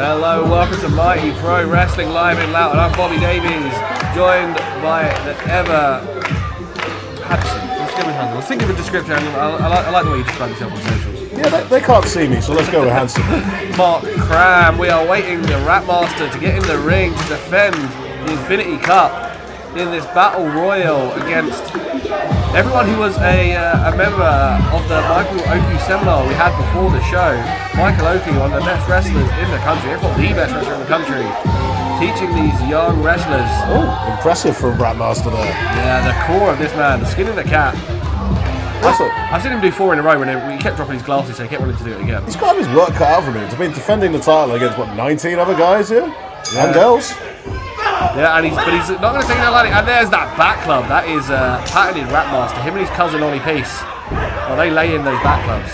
Hello, welcome to Mighty Pro Wrestling live in Loughton. I'm Bobby Davies, joined by the ever Hudson. Let's think of a description. I like the way you describe yourself on socials. Yeah, they can't see me, so let's go with handsome. Mark Cram. We are waiting the Rapmaster to get in the ring to defend the Infinity Cup in this battle royal against everyone who was a member of the Michael Oku seminar we had before the show. Michael Oku, one of the best wrestlers in the country, if not the best wrestler in the country, teaching these young wrestlers. Oh, impressive from Rapmaster there. Yeah, the core of this man, the skin of the cat. I've seen him do 4 in a row when he kept dropping his glasses, so he kept wanting to do it again. He's got his work cut out for him. He's been defending the title against, 19 other guys here? Yeah. And girls? Yeah, but he's not going to take it lightly. And there's that back club. That is patented Rapmaster. Him and his cousin Ollie Peace. Oh, they lay in those back clubs.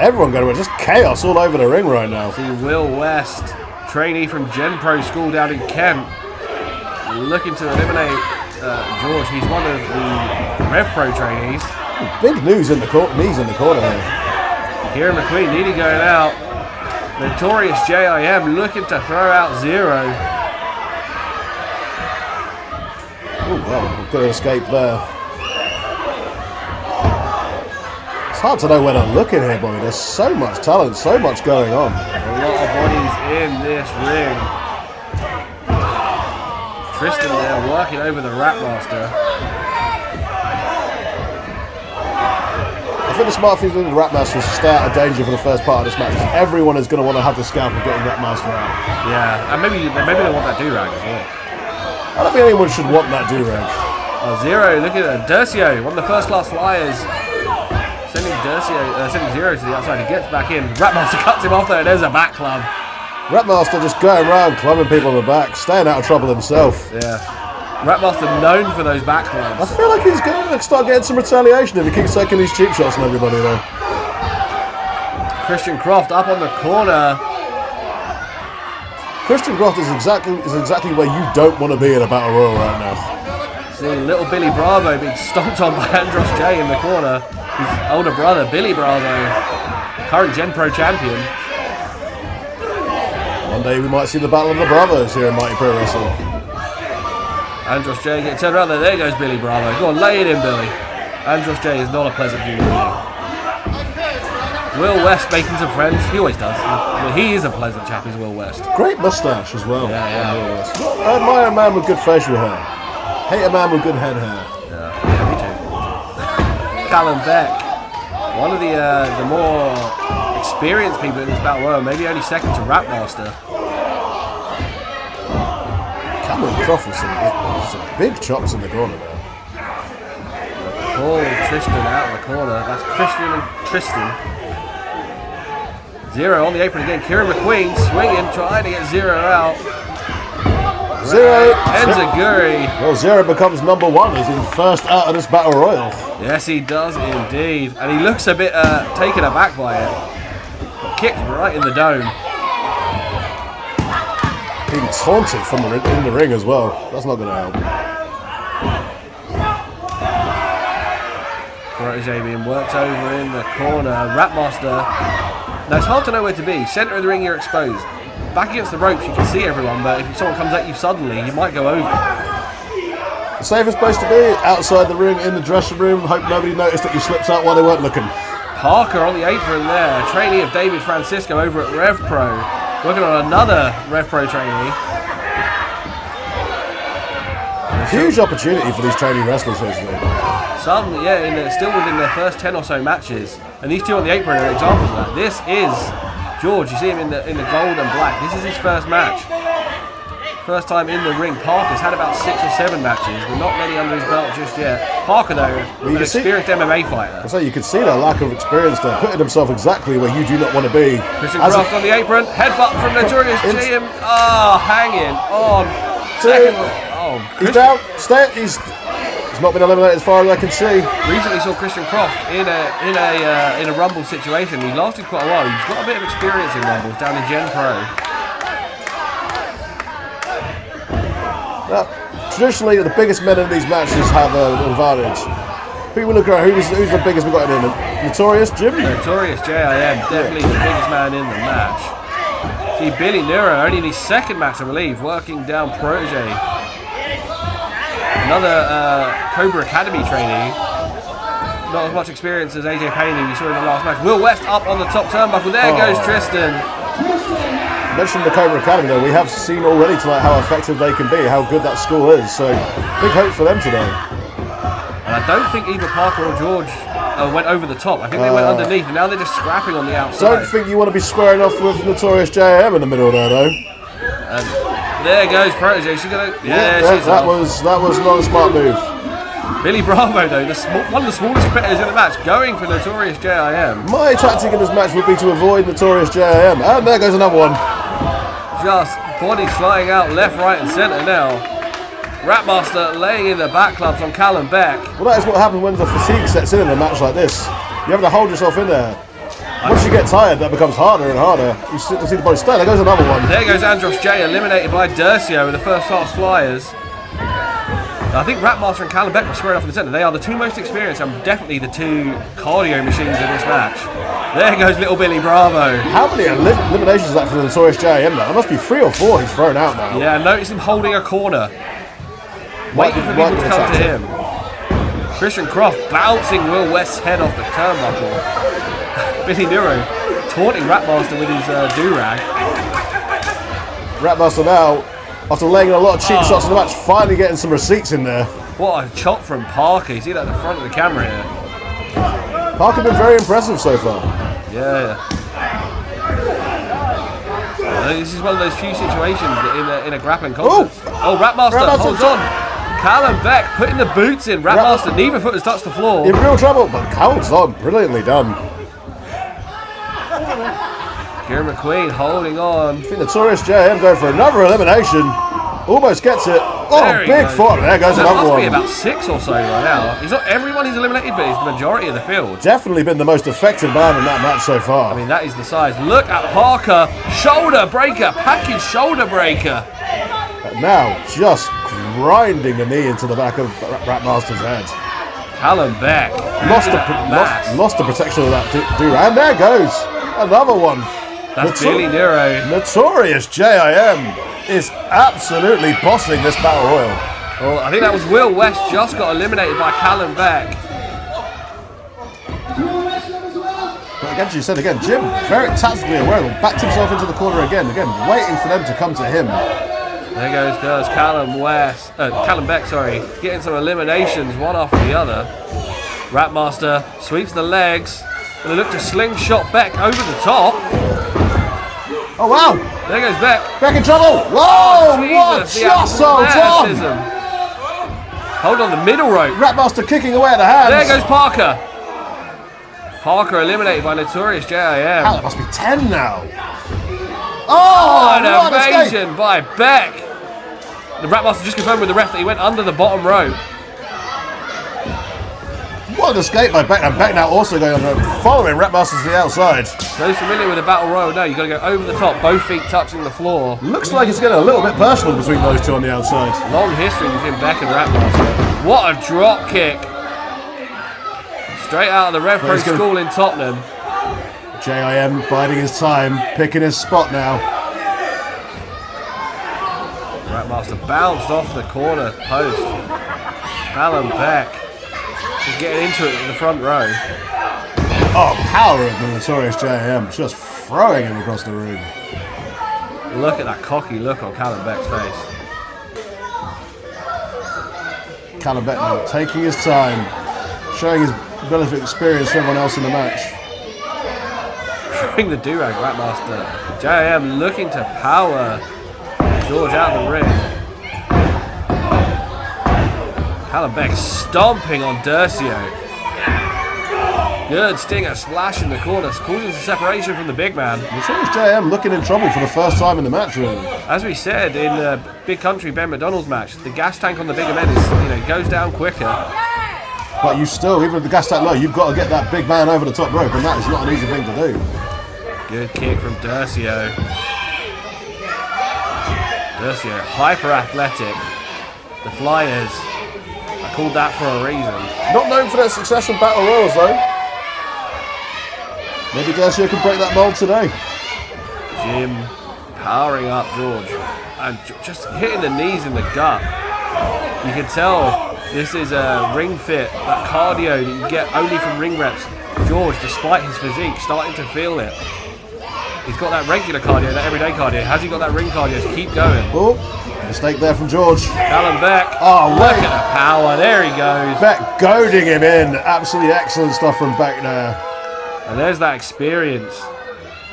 Everyone going to just chaos all over the ring right now. See Will West, trainee from Gen Pro School down in Kent, looking to eliminate George. He's one of the Rev Pro trainees. Big knees in the corner here. Kieran McQueen nearly going out. Notorious JIM looking to throw out Zero. Oh, well, good escape there. It's hard to know where to look in here, Bobby. There's so much talent, so much going on. A lot of bodies in this ring. Tristan there working over the Rapmaster. I think the smart thing to do with Rapmaster is to stay out of danger for the first part of this match. Everyone is going to want to have the scalp of getting Rapmaster out. Yeah, and maybe they want that do-rag as well. I don't think anyone should want that do-rag. Oh, Zero, look at that. Dercio, one of the first-class flyers. Sending Zero to the outside. He gets back in. Rapmaster cuts him off there. There's a back club. Rapmaster just going around clubbing people in the back, staying out of trouble himself. Yeah. Rapmaster known for those back clubs. I feel like he's going to start getting some retaliation if he keeps taking these cheap shots on everybody though. Christian Croft up on the corner. Christian Croft is exactly where you don't want to be in a battle royal right now. See little Billy Bravo being stomped on by Andros J in the corner. His older brother, Billy Bravo, current Gen Pro champion. One day we might see the battle of the brothers here in Mighty Pro Wrestling. Andros J getting turned around there. There goes Billy Bravo. Go on, lay it in, Billy. Andros J is not a pleasant human being. Will West making some friends. He always does. He is a pleasant chap, is Will West. Great moustache as well. Yeah. Will West. I admire a man with good facial hair. Hate a man with good head hair. Yeah, me too. Callum Beck, one of the more experienced people in this battle royal, maybe only second to Rapmaster. Cameron Croft with some big chops in the corner there. Paul Tristan out of the corner. That's Christian and Tristan. Zero on the apron again. Kieran McQueen swinging, trying to get Zero out. Zero. Enziguri. Well, Zero becomes number 1. He's in first out of this battle royal. Yes, he does indeed. And he looks a bit taken aback by it. But kicked right in the dome. Being taunted from in the ring as well. That's not going to help. Protege being worked over in the corner. Rapmaster. Now it's hard to know where to be. Centre of the ring, you're exposed. Back against the ropes, you can see everyone, but if someone comes at you suddenly, you might go over. The safest place to be, outside the ring, in the dressing room. Hope nobody noticed that you slipped out while they weren't looking. Parker on the apron there. Trainee of David Francisco over at Rev Pro. Working on another Rev Pro trainee. Huge opportunity for these trainee wrestlers here today. Some, still within their first 10 or so matches. And these two on the apron are examples of that. This is George. You see him in the gold and black. This is his first match. First time in the ring. Parker's had about 6 or 7 matches, but not many under his belt just yet. Parker, though, an experienced MMA fighter. So you can see the lack of experience there, putting himself exactly where you do not want to be. Christian Croft on the apron. Headbutt from Notorious GM. Hanging on. Second. He's down. He's not been eliminated as far as I can see. Recently saw Christian Croft in a Rumble situation. He lasted quite a while. He's got a bit of experience in Rumbles down in Gen Pro. Now, traditionally, the biggest men in these matches have an advantage. People look around, who's the biggest we've got in here? Notorious Jim? Notorious JIM, definitely the biggest man in the match. See Billy Nero only in his second match, I believe, working down Protege. Another Cobra Academy trainee. Not as much experience as AJ Payne we saw in the last match. Will West up on the top turnbuckle. There goes Tristan. Mentioned the Cobra Academy though, we have seen already tonight how effective they can be, how good that school is, so big hope for them today. And I don't think either Parker or George went over the top. I think they went underneath, and now they're just scrapping on the outside. Don't think you want to be squaring off with Notorious JM in the middle there though. And there goes Protege. She's gonna, she's that off. was not a smart move. Billy Bravo though, one of the smallest competitors in the match, going for Notorious JIM. My tactic in this match would be to avoid Notorious JIM, and there goes another one. Just body flying out left, right and centre now. Rapmaster laying in the back clubs on Callum Beck. Well, that is what happens when the fatigue sets in a match like this. You have to hold yourself in there. Once you get tired, that becomes harder and harder. You see the body stay. There goes another one. There goes Andros J, eliminated by Durcio with the first class flyers. I think Rapmaster and Callum Beck were squared off in the centre. They are the two most experienced and definitely the two cardio machines in this match. There goes little Billy Bravo. How many eliminations is that for the Notorious JM now? There must be 3 or 4 he's thrown out now. Yeah, notice him holding a corner. Waiting for people to come to him. Christian Croft bouncing Will West's head off the turnbuckle. Billy Nero taunting Rapmaster with his do-rag. Rapmaster now, after laying in a lot of cheap shots in the match, finally getting some receipts in there. What a chop from Parker. You see that at the front of the camera here. Parker been very impressive so far. Yeah. This is one of those few situations that in a grappling contest. Oh, Rapmaster holds on. Callum Beck putting the boots in. Rapmaster, neither foot has touched the floor. In real trouble, but holds on. Brilliantly done. Kieran McQueen holding on. I think Notorious JM going for another elimination. Almost gets it. Oh, big foot. There goes another one. There must be about 6 or so right now. He's not everyone he's eliminated, but he's the majority of the field. Definitely been the most effective man in that match so far. I mean, that is the size. Look at Parker. Shoulder breaker. Package shoulder breaker. And now, just grinding the knee into the back of Rapmaster's head. Callum Beck. Lost the protection of that dude. And there goes another one. That's Billy Nero. Notorious JIM is absolutely bossing this battle royal. Well, I think that was Will West just got eliminated by Callum Beck. But again, you said again, Jim very tactically aware, backed himself into the corner again, waiting for them to come to him. There goes Callum Beck, getting some eliminations one after the other. Rapmaster sweeps the legs. Gonna look to slingshot Beck over the top. Oh wow! There goes Beck. Beck in trouble! Whoa! What? Jesus, Just so done! Hold on the middle rope. Rapmaster kicking away at the hands. There goes Parker. Parker eliminated by Notorious JIM. Hell, it must be 10 now. Oh, an evasion by Beck. The Rapmaster just confirmed with the ref that he went under the bottom rope. What an escape by Beck, and Beck now also going on following Rapmaster to the outside. Those familiar with the battle royal know you've got to go over the top, both feet touching the floor. Looks like it's getting a little bit personal between those two on the outside. Long history between Beck and Rapmaster. What a drop kick. Straight out of the Rev Pro school in Tottenham. JIM biding his time, picking his spot now. Rapmaster bounced off the corner post. Callum Beck getting into it in the front row. Oh, power of the Notorious JIM, just throwing him across the room. Look at that cocky look on Callum Beck's face. Callum Beck now taking his time, showing his relative experience to everyone else in the match. Throwing the do-rag, Rapmaster. JIM looking to power George out of the ring. Callum Beck stomping on Durcio. Good stinger splash in the corner, causing some separation from the big man. Notorious JIM looking in trouble for the first time in the match, really. As we said in the Big Country Ben McDonald's match, the gas tank on the bigger men is, goes down quicker. But you still, even with the gas tank low, you've got to get that big man over the top rope, and that is not an easy thing to do. Good kick from Durcio. Durcio, hyper athletic. The Flyers, I called that for a reason. Not known for their success in battle royals, though. Maybe Durcio can break that mold today. Jim powering up George. And just hitting the knees in the gut. You can tell this is a ring fit, that cardio that you get only from ring reps. George, despite his physique, starting to feel it. He's got that regular cardio, that everyday cardio. Has he got that ring cardio to keep going? Oh, mistake there from George. Callum Beck. Oh, look at the power. There he goes. Beck goading him in. Absolutely excellent stuff from Beck there. And there's that experience.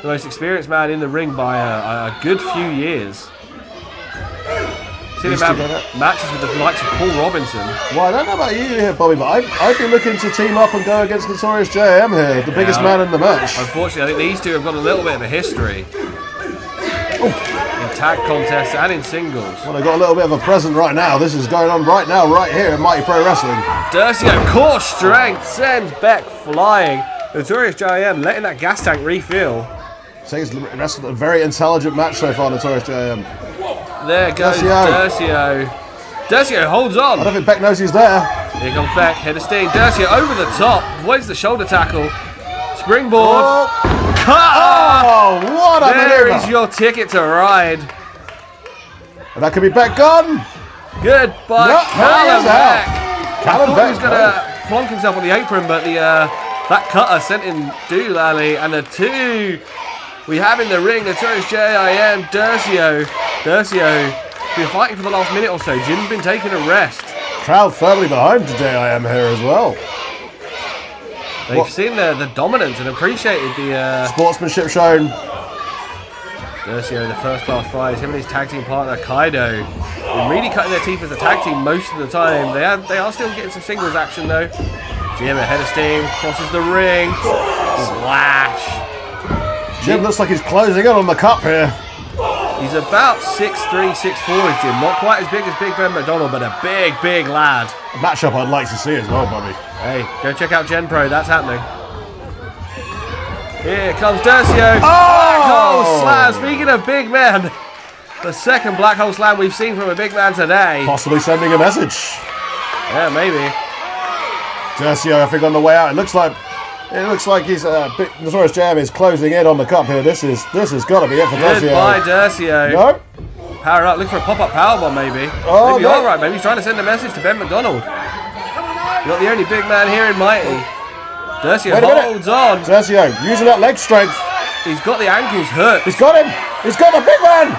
The most experienced man in the ring by a good few years. Seen him have matches with the likes of Paul Robinson. Well, I don't know about you here, Bobby, but I'd be looking to team up and go against Notorious JM here, the biggest man in the match. Unfortunately, I think these two have got a little bit of a history. In tag contests and in singles. Well, they've got a little bit of a present right now. This is going on right now, right here in Mighty Pro Wrestling. Dercio, core strength, sends Beck flying. Notorious JM letting that gas tank refill. I think it's wrestled a very intelligent match so far, Notorious JM. There goes Dercio. Dercio holds on. I don't think Beck knows he's there. Here comes Beck, head of steam. Dercio over the top, avoids the shoulder tackle. Springboard. Oh, Cut! oh what a There maneuver. is your ticket to ride. And that could be Beck gone. Goodbye, No, Callum Beck. I Callum thought Beck, he was going to plonk himself on the apron, but that cutter sent him doolally. And the two we have in the ring, Notorious JIM, Dercio. Dercio been fighting for the last minute or so. Jim's been taking a rest. Crowd firmly behind JIM here as well. They've seen the dominance and appreciated the sportsmanship shown. Dercio, the first class prize. Him and his tag team partner Kaido, been really cutting their teeth as a tag team most of the time. They are still getting some singles action though. Jim ahead of steam, crosses the ring, splash. Jim looks like he's closing in on the cup here. He's about 6'3", 6'4", is Jim. Not quite as big as Big Ben McDonald, but a big, big lad. A matchup I'd like to see as well, Bobby. Hey, go check out Gen Pro. That's happening. Here comes Dercio. Oh! Black hole slam. Speaking of big men, the second black hole slam we've seen from a big man today. Possibly sending a message. Yeah, maybe. Dercio, I think, on the way out. It looks like he's Notorious JM is closing in on the cup here. This has got to be it for Dercio. Goodbye, Dercio. No. Power up. Look for a pop-up powerbomb, maybe. Oh, maybe no. all right. Maybe he's trying to send a message to Ben McDonald. You're not the only big man here in Mighty. Dercio holds on. Dercio using that leg strength. He's got the ankles hurt. He's got him. He's got the big man.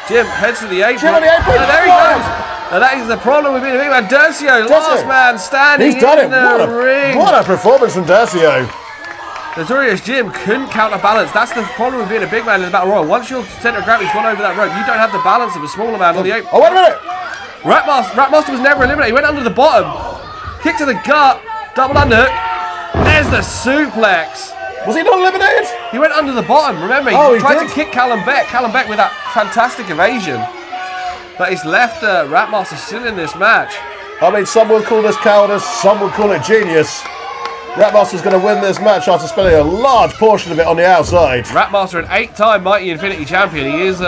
Jim heads to the apron. Jim on the apron. And there he goes. And that is the problem with being a big man. Dercio, last man standing He's done in it. the ring. What a performance from Dercio. Notorious Jim couldn't counterbalance. That's the problem with being a big man in the Battle Royal. Once your centre of gravity's gone over that rope, you don't have the balance of a smaller man on the apron. Oh, wait a minute. Rapmaster was never eliminated. He went under the bottom. Kick to the gut. Double underhook. There's the suplex. Was he not eliminated? He went under the bottom. Remember, he tried to kick Callum Beck. Callum Beck with that fantastic evasion. But he's left Rapmaster still in this match. I mean, some would call this cowardice, some would call it genius. Rapmaster's going to win this match after spending a large portion of it on the outside. Rapmaster, an 8-time Mighty Infinity champion. He is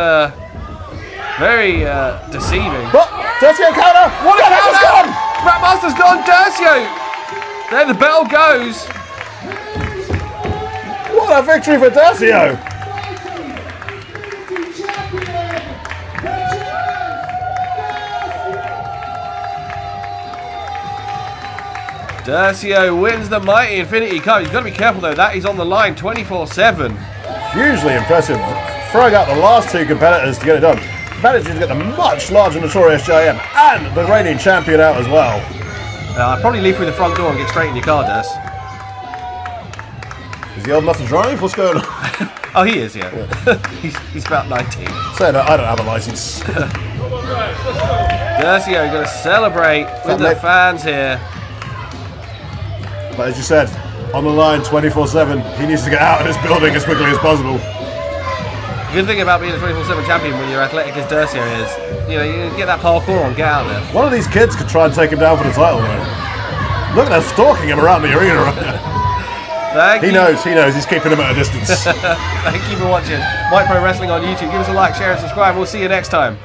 very deceiving. But Dercio counter! What a Dercio's counter! gone! Rapmaster's gone! Dercio! There the bell goes. What a victory for Dercio! Dercio wins the Mighty Infinity Cup. You've got to be careful though, that is on the line 24/7. Hugely impressive. Throwing out the last two competitors to get it done. Managing to get the much larger Notorious JM and the reigning champion out as well. I'd probably leave through the front door and get straight in your car, Des. Is he old enough to drive? What's going on? Oh, he is, yeah. he's about 19. Say that, I don't have a license. Dercio going to celebrate with the fans here. But as you said, on the line 24/7, he needs to get out of this building as quickly as possible. Good thing about being a 24/7 champion when you're athletic as Dercio is, you get that parkour on, get out there. One of these kids could try and take him down for the title though. Look at them stalking him around the arena right now. He knows, he's keeping him at a distance. Thank you for watching Mighty Pro Wrestling on YouTube. Give us a like, share and subscribe. We'll see you next time.